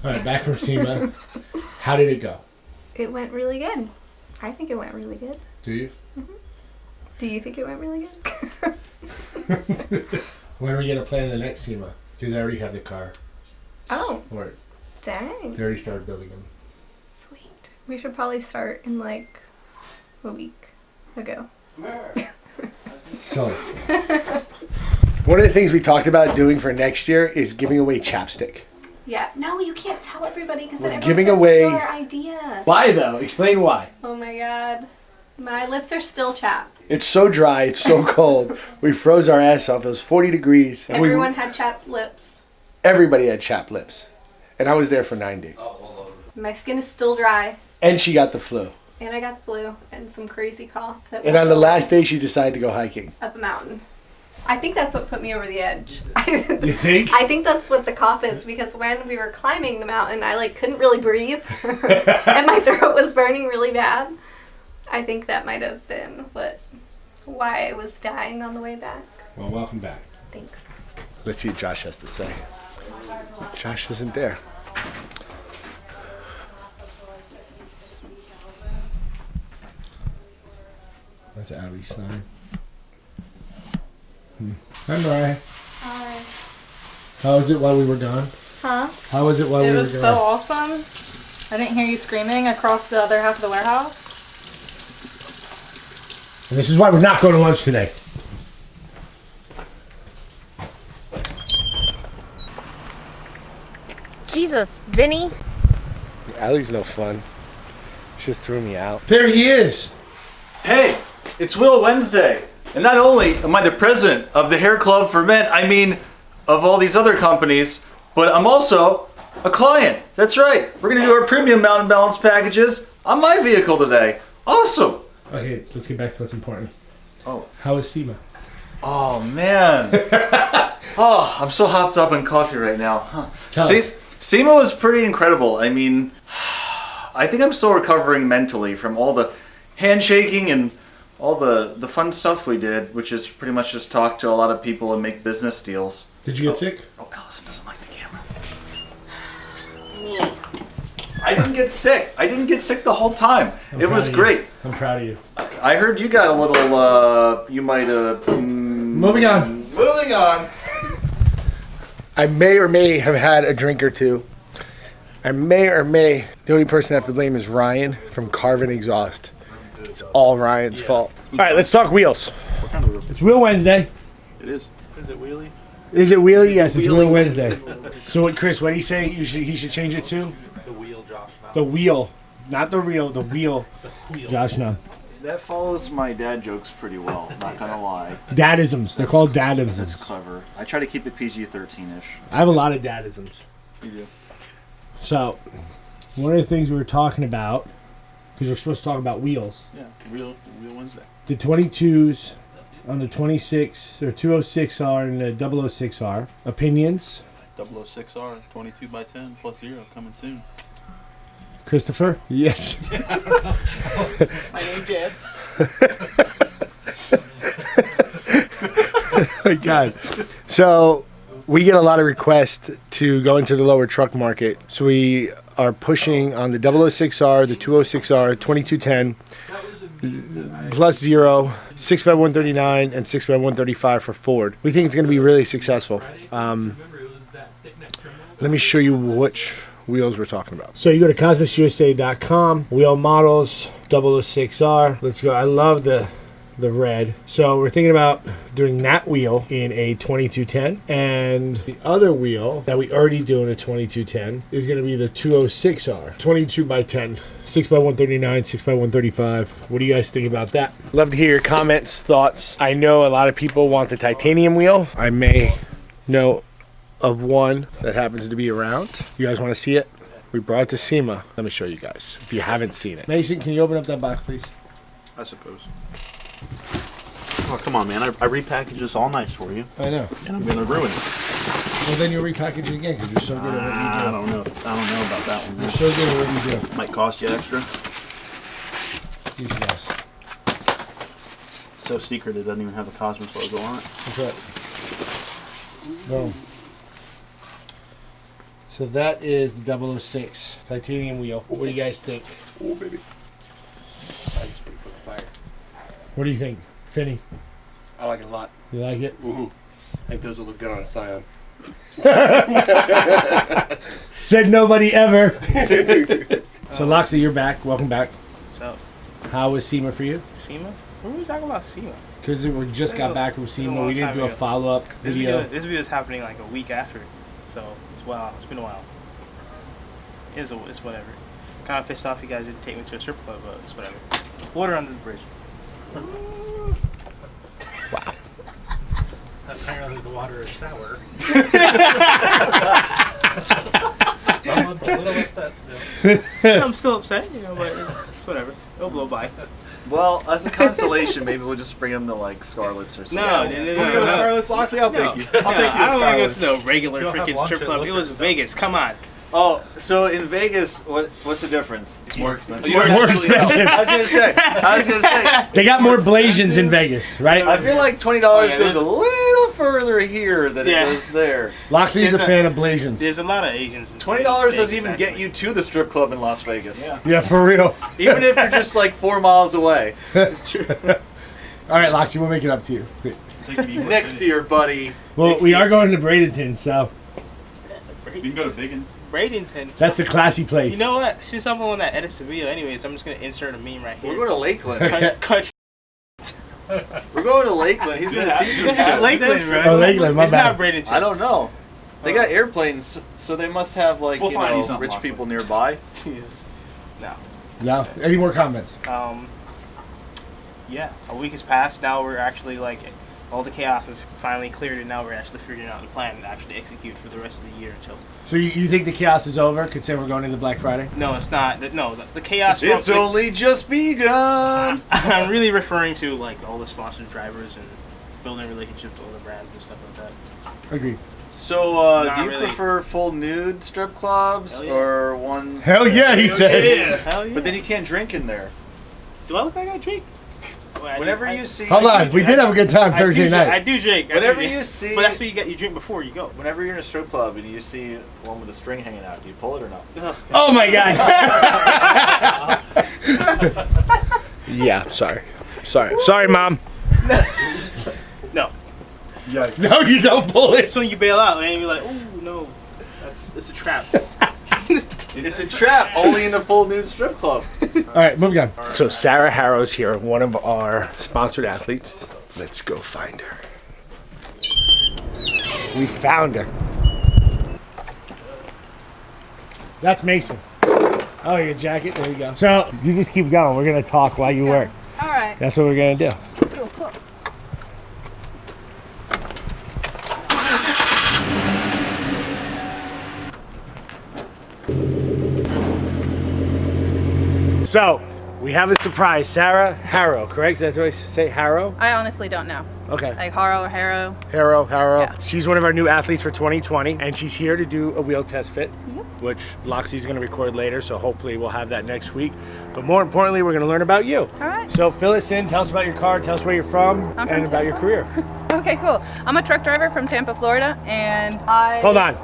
All right, back from SEMA. How did it go? It went really good. I think it went really good. Do you? Mm-hmm. Do you think it went really good? When are we going to plan the next SEMA? Because I already have the car. Oh. Or Dang. they already started building them. Sweet. We should probably start in like a week ago. So, one of the things we talked about doing for next year is giving away chapstick. Yeah. No, you can't tell everybody because then We're everyone's giving gonna away- steal our idea. Why though? Explain why. Oh my god. My lips are still chapped. It's so dry. It's so cold. We froze our ass off. It was 40 degrees. And Everyone had chapped lips. everybody had chapped lips. And I was there for 9 days. My skin is still dry. And she got the flu. And I got the flu and some crazy cough. That And on the last day, she decided to go hiking. up a mountain. I think that's what put me over the edge. You think? I think that's what the cough is because when we were climbing the mountain, I like couldn't really breathe, and my throat was burning really bad. I think that might have been why I was dying on the way back. Well, welcome back. Thanks. Let's see what Josh has to say. Josh isn't there. That's Abby's sign. Hi, Mariah. Hi. How was it while we were gone? Huh? How was it while we It were was gone? so awesome. I didn't hear you screaming across the other half of the warehouse. And this is why we're not going to lunch today. Jesus, Vinny. Allie's no fun. She just threw me out. There he is. Hey, it's Will Wednesday. And not only am I the president of the Hair Club for Men, I mean, of all these other companies, but I'm also a client. That's right. We're going to do our premium mountain balance packages on my vehicle today. Awesome. Okay, let's get back to what's important. Oh. How is SEMA? Oh, man. Oh, I'm so hopped up in coffee right now. Huh. Tell See, us. SEMA was pretty incredible. I mean, I think I'm still recovering mentally from all the handshaking and all the fun stuff we did, which is pretty much just talk to a lot of people and make business deals. Did you get sick? Oh, Allison doesn't like the camera. Me. I didn't get sick. I didn't get sick the whole time. It was great. I'm proud of you. I heard you got a little, you might have... Moving on. Moving on. I may or may have had a drink or two. The only person I have to blame is Ryan from Carvin Exhaust. It's all Ryan's fault. All right, let's talk wheels. What kind of roof? It's Wheel Wednesday. It is. Is it wheelie? Is it wheelie? Yes, it's Wheelie Wheel Wednesday. So what, Chris, what did he say he should change it to? The wheel, Josh. The wheel. Not the real, the wheel. Josh, no. That follows my dad jokes pretty well, not gonna lie. Dadisms. They're called That's dadisms. clever. I try to keep it PG-13-ish. I have a lot of dadisms. You do. So, one of the things we were talking about, because we're supposed to talk about wheels, Yeah, wheel Wednesday. the 22s on the 26 or 206R and the 006R. Opinions? 006R, 22 by 10 plus 0 coming soon. Christopher? Yes. My name Jed. Oh my God. So we get a lot of requests to go into the lower truck market. So we are pushing on the 006R, the 206R, 2210, plus 0, 6x139, and 6x135 for Ford. We think it's going to be really successful. Let me show you which wheels we're talking about. So you go to cosmisusa.com, wheel models, 006R. Let's go. I love the red. So we're thinking about doing that wheel in a 2210, and the other wheel that we already do in a 2210 is going to be the 206R, 22 by 10, 6x139, 6x135. What do you guys think about that? Love to hear your comments, thoughts. I know a lot of people want the titanium wheel. I may know of one that happens to be around. You guys want to see it? We brought it to SEMA. Let me show you guys if you haven't seen it. Mason, can you open up that box, please? I suppose. Oh, come on, man. I repackaged this all nice for you, I know. and I'm going to ruin it. Well, then you'll repackage it again because you're so good at what you do. I don't know about that one. You're so good at what you do. Might cost you extra. Easy guys. It's so secret it doesn't even have the Cosmis logo on it. That's right. Boom. So that is the 006 titanium wheel. What do you guys think? Oh, baby. That's pretty fucking fire. What do you think, Finney? I like it a lot. You like it? Mm-hmm. I think those will look good on a Scion. Said nobody ever. So, Loxley, you're back. Welcome back. What's up? How was SEMA for you? SEMA? What were we talking about SEMA? Because we just got back from SEMA. We didn't do a ago. follow-up video. This video is happening like a week after, so it's wow. It's been a while. It's whatever. Kind of pissed off you guys didn't take me to a strip club, but it's whatever. Water under the bridge. Wow. Apparently the water is sour. Someone's a little upset still. I'm still upset, you know, but it's whatever. It'll blow by. Well, as a consolation, maybe we'll just bring him to like Scarlett's or something. No. We'll go to Scarlett's. Actually, I'll take you. I'll take you to I don't want to go Scarlett's. to no regular You'll have freaking lunch strip at club. It was Liquor Vegas. Come on. Oh, so in Vegas, what's the difference? It's more expensive. More expensive. I was gonna say. They got more Blasians in Vegas, right? I feel like $20 goes a little further here than it does there. Loxley's a fan of Blasians. There's a lot of Asians. In $20 Vegas, doesn't even get actually. you to the strip club in Las Vegas. Yeah, for real. Even if you're just like 4 miles away. It's true. All right, Loxley, we'll make it up to you. Next year, buddy. Well, we are going to Bradenton, so You can go to Biggins. Bradenton. that's the classy place. You know what? Since I'm the one that edits the video anyways, I'm just going to insert a meme right here. We're going to Lakeland. Country. We're going to Lakeland. He's going to see some It's shit. Lakeland, bro. Oh, Lakeland, my It's bad. not Bradenton. I don't know. They got airplanes, so they must have like We'll find you something, rich Loxley. people nearby. Jesus. No. No? Any more comments? Yeah, a week has passed. Now we're actually like, all the chaos is finally cleared, and now we're actually figuring out the plan to actually execute for the rest of the year until. So you think the chaos is over? Could say we're going into Black Friday? No, it's not. No, the chaos. It's only just begun. I'm really referring to like all the sponsored drivers and building relationships with other brands and stuff like that. Agreed. So, Not do you really. prefer full nude strip clubs Hell yeah. or ones? Hell yeah, he says. Hell yeah. But then you can't drink in there. Do I look like I drink? Well, Whenever you see, Hold on, we did have a good time Thursday I night. do drink. Whenever you see, But that's what you get. You drink before you go. whenever you're in a strip club and you see one with a string hanging out, do you pull it or no? Oh my god. Yeah, sorry, Mom. No. No, you don't pull it. So you bail out and you're like, oh no, it's a trap. It's a trap, only in the full nude strip club. All right, moving on. So Sarah Harrow's here, one of our sponsored athletes. Let's go find her. We found her. That's Mason. Oh, your jacket. There you go. So you just keep going. We're gonna talk while you work. All right. That's what we're gonna do. Cool, cool. So we have a surprise. Sarah Harrow, correct? That's what I say. Harrow. I honestly don't know. Okay. Like Haro or Harrow. Harrow. Yeah. She's one of our new athletes for 2020, and she's here to do a wheel test fit, which Loxley's going to record later, so hopefully we'll have that next week. But more importantly, we're going to learn about you. All right. So fill us in, tell us about your car, tell us where you're from, I'm and from about your career. Okay, cool. I'm a truck driver from Tampa, Florida, and I... Hold on.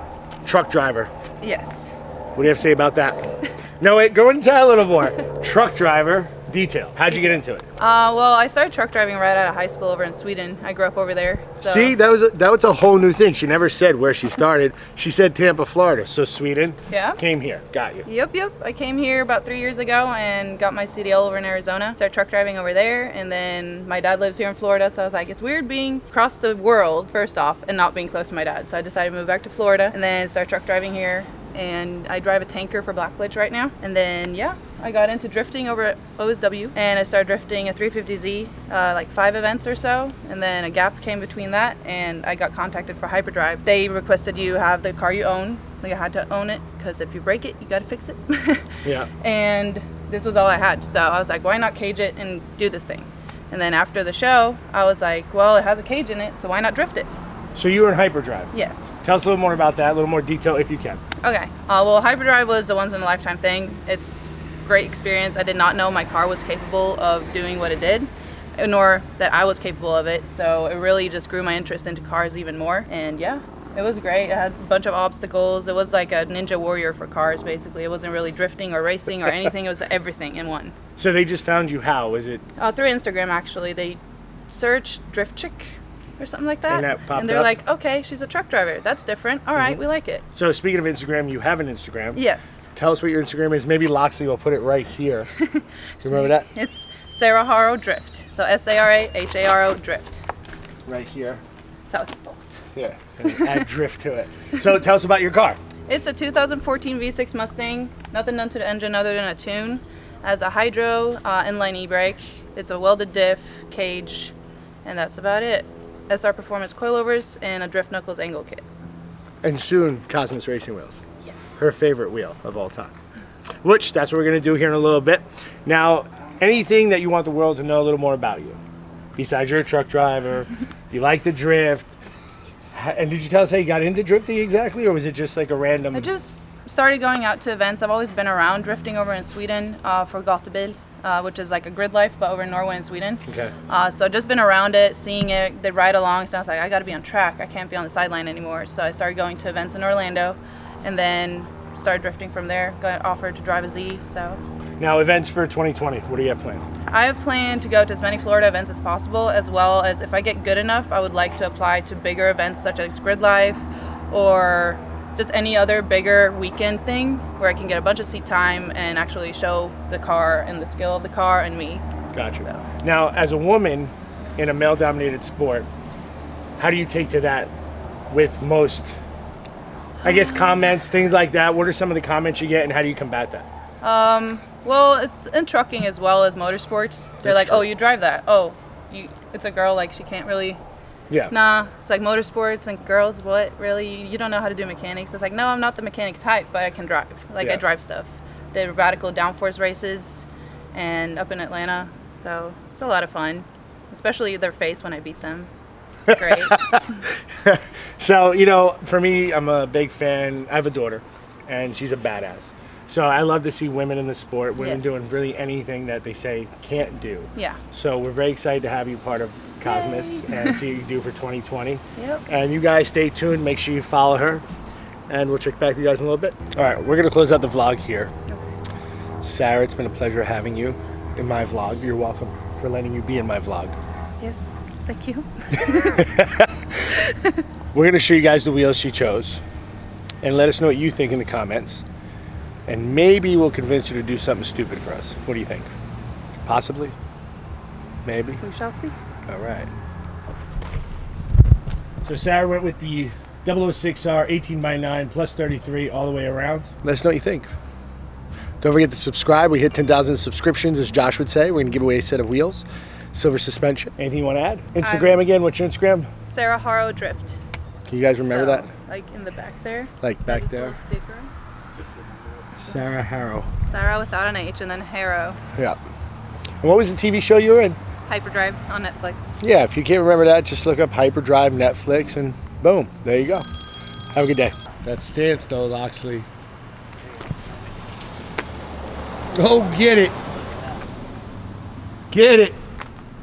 Truck driver. Yes. What do you have to say about that? No, wait, go into that a little more. Truck driver, detail. How'd you get into it? Well, I started truck driving right out of high school over in Sweden. I grew up over there. So. See, that was a whole new thing. She never said where she started. She said Tampa, Florida. So Sweden. Yeah. Came here. Got you. Yep. I came here about 3 years ago and got my CDL over in Arizona. Started truck driving over there, and then my dad lives here in Florida, so I was like, it's weird being across the world, first off, and not being close to my dad. So I decided to move back to Florida and then start truck driving here. And I drive a tanker for Blackledge right now. And then, yeah, I got into drifting over at OSW, and I started drifting a 350Z, like 5 events or so. And then a gap came between that, and I got contacted for Hyperdrive. They requested you have the car you own. Like, I had to own it, because if you break it, you gotta fix it. Yeah. And this was all I had. So I was like, why not cage it and do this thing? And then after the show, I was like, well, it has a cage in it, so why not drift it? So you were in Hyperdrive. Yes. Tell us a little more about that, a little more detail if you can. Okay. Well, Hyperdrive was a once-in-a-lifetime thing. It's a great experience. I did not know my car was capable of doing what it did, nor that I was capable of it. So it really just grew my interest into cars even more. And yeah, It was great. It had a bunch of obstacles. It was like a ninja warrior for cars, basically. It wasn't really drifting or racing or anything. It was everything in one. So they just found you how? Was it? Through Instagram, actually. They searched Drift Chick or something like that. And that popped and they're up? like, okay, she's a truck driver. That's different. All right, we like it. So speaking of Instagram, you have an Instagram. Yes. Tell us what your Instagram is. Maybe Loxley will put it right here. You remember that? It's Sarah Haro Drift. So Saraharo Drift. Right here. That's how it's spelled. Yeah. And add drift to it. So tell us about your car. It's a 2014 V6 Mustang. Nothing done to the engine other than a tune. Has a hydro inline e-brake. It's a welded diff, cage, and that's about it. SR Performance coilovers and a drift knuckles angle kit. And soon, Cosmis Racing Wheels. Yes. Her favorite wheel of all time. Which, that's what we're going to do here in a little bit. Now, anything that you want the world to know a little more about you? Besides you're a truck driver, you like to drift. And did you tell us how you got into drifting exactly? Or was it just like a random... I just started going out to events. I've always been around drifting over in Sweden for Gatubil, which is like a grid life, but over in Norway and Sweden. Okay. So I've just been around it, seeing it. They ride along, so I was like, I got to be on track. I can't be on the sideline anymore. So I started going to events in Orlando, and then started drifting from there. Got offered to drive a Z. So Now, events for 2020. What do you have planned? I have planned to go to as many Florida events as possible, as well as if I get good enough, I would like to apply to bigger events such as Grid Life or just any other bigger weekend thing where I can get a bunch of seat time and actually show the car and the skill of the car and me. Gotcha. So. Now, as a woman in a male-dominated sport, how do you take to that with most, I guess, comments, things like that? What are some of the comments you get, and how do you combat that? Well, it's in trucking as well as motorsports. They're That's like, true. oh, you drive that. Oh, it's a girl, like she can't really. Yeah. Nah, it's like motorsports and girls, what, really? You don't know how to do mechanics. It's like, no, I'm not the mechanic type, but I can drive. Like, Yeah. I drive stuff. Did radical downforce races and up in Atlanta. So it's a lot of fun, especially their face when I beat them. It's great. So, you know, for me, I'm a big fan. I have a daughter, and she's a badass. So I love to see women in the sport, women Yes. doing really anything that they say can't do. Yeah. So we're very excited to have you part of Cosmis and see what you do for 2020. Yep. And you guys stay tuned. Make sure you follow her. And we'll check back to you guys in a little bit. All right, we're going to close out the vlog here. Sarah, it's been a pleasure having you in my vlog. You're welcome for letting you be in my vlog. Yes, thank you. We're going to show you guys the wheels she chose. And let us know what you think in the comments. And maybe we'll convince you to do something stupid for us. What do you think? Possibly? Maybe? We shall see. All right. So Sarah went with the 006R 18x9 plus 33 all the way around. Let us know what you think. Don't forget to subscribe. We hit 10,000 subscriptions, as Josh would say. We're going to give away a set of wheels, silver suspension. Anything you want to add? Instagram again. What's your Instagram? Sarah Haro Drift. Can you guys remember So, that? Like in the back there. Like back This there? little sticker. Sarah Harrow. Sarah without an H and then Haro. Yeah. And what was the TV show you were in? Hyperdrive on Netflix. Yeah, if you can't remember that, just look up Hyperdrive Netflix and boom, there you go. Have a good day. That stance though, Loxley. Oh, get it. Get it.